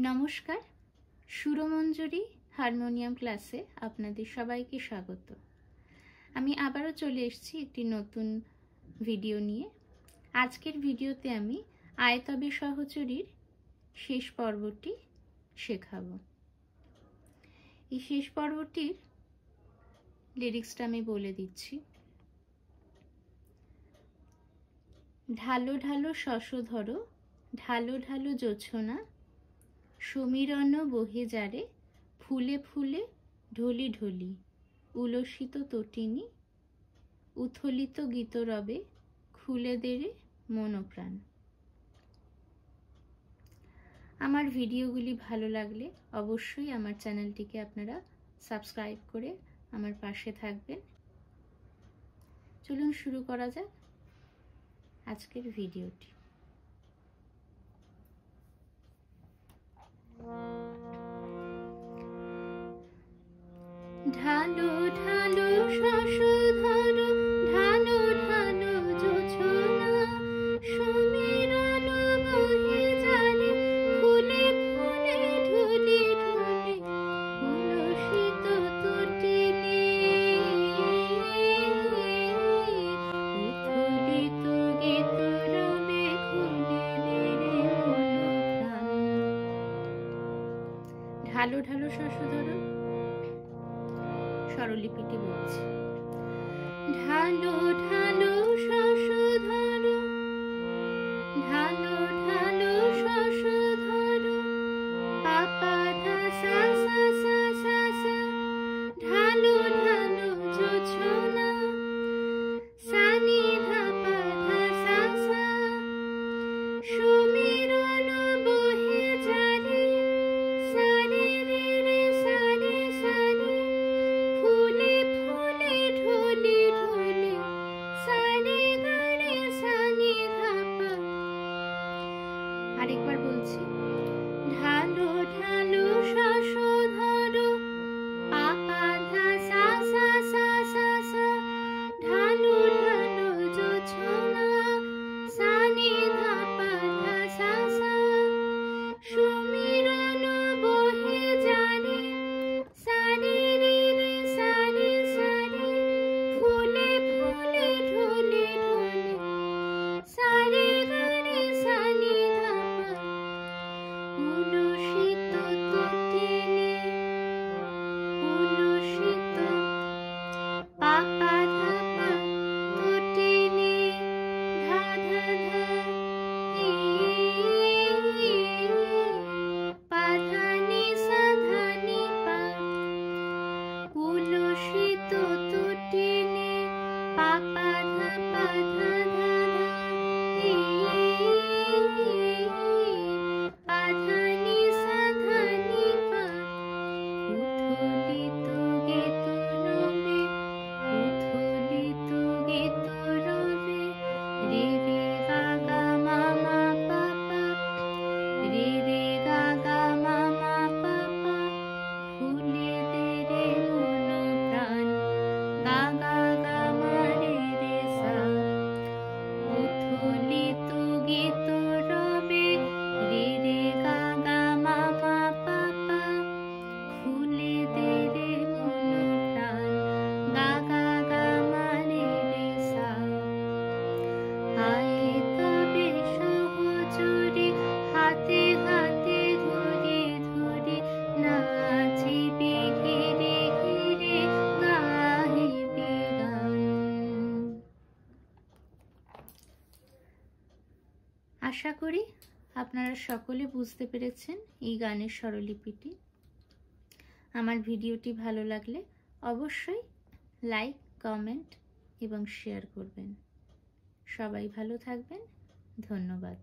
নমস্কার, সুরমঞ্জরি হারমোনিয়াম ক্লাসে আপনাদের সবাইকে স্বাগত। আমি আবারও চলে এসেছি একটি নতুন ভিডিও নিয়ে। আজকের ভিডিওতে আমি আয়তবে সহচরীর শেষ পর্বটি শেখাবো। এই শেষ পর্বটির লিরিক্সটা আমি বলে দিচ্ছি। ঢালো ঢালো শশধর, ঢালো ঢালো জোছনা, সমীরণ বহে যারে, ফুলে ফুলে ঢলি ঢলি, উলসিত তটিনী, উথলিত গীতরবে, খুলে দেরে মনপ্রাণ। আমার ভিডিওগুলি ভালো লাগলে অবশ্যই আমার চ্যানেলটিকে আপনারা সাবস্ক্রাইব করে আমার পাশে থাকবেন। চলুন শুরু করা যাক আজকের ভিডিওটি। ঢালো ঢালো শশধর, ঢালো ঢালো জোছনা, সমীরণ বহে যারে, ফুলে ফুলে ঢলি ঢলি, উলসিত তটিনী, উথলিত গীতরবে, খুলে দেরে মনপ্রাণ। ঢালো ঢালো শশধর স্বরলিপিটি বলছি। ঢালো ঢালো শশধর, ঢালো ঢালো শশধর, পাপা ধা সা সা সা সা সা, ঢালো ঢালো জোছনা, সানি ধা পা ধা সা সা, সমীরণ বহে যারে, সারে রে রে সারে সারে, ফুলে ফুলে ঢলি ঢলি, সারে গারে সানি ধা পা। আরেকবার বলছি। ঢালো ঢালো শশধর, পাপা ধা সা সা সা সা সা, ঢালো ঢালো জোছনা, সানি ধা পা ধা সা সা, সমীরণ বহে যারে, সারে রে রে সারে সারে, ফুলে ফুলে ঢলি ঢলি, সারে গারে সানি ধা পা, উলসিত তটিনী, উলসিত পাপা ধা পা, তটিনী, ধা ধা ধা, ই পা ধা নি সা ধা নি পা, উলসিত তটিনী, পাপা ধা পা ধা ধা ধা, ই পা ধা নি সা ধা নি পা, উথলিত গীতরবে, উথলিত গীতরবে, রে রে গা গা মা মা পা পা, রে রে গা গা মা মা পা পা, ফুলে দেরে মনপ্রাণ, গা গা গা মা রে রে সা, উথলিত গীতরবে, রে রে গা গা মা মা পা পা, ফুলে দেরে মনপ্রাণ, গা গা গা মা রে রে সা। আয়তবে সহচরী, হাতে হাতে ধরে ধরে, নাচিবি ঘিরে ঘিরে, গাহিবি গান। আশা করি আপনারা সকলে বুঝতে পেরেছেন এই গানের স্বরলিপিটি। আমার ভিডিওটি ভালো লাগলে অবশ্যই লাইক, কমেন্ট এবং শেয়ার করবেন। সবাই ভালো থাকবেন। ধন্যবাদ।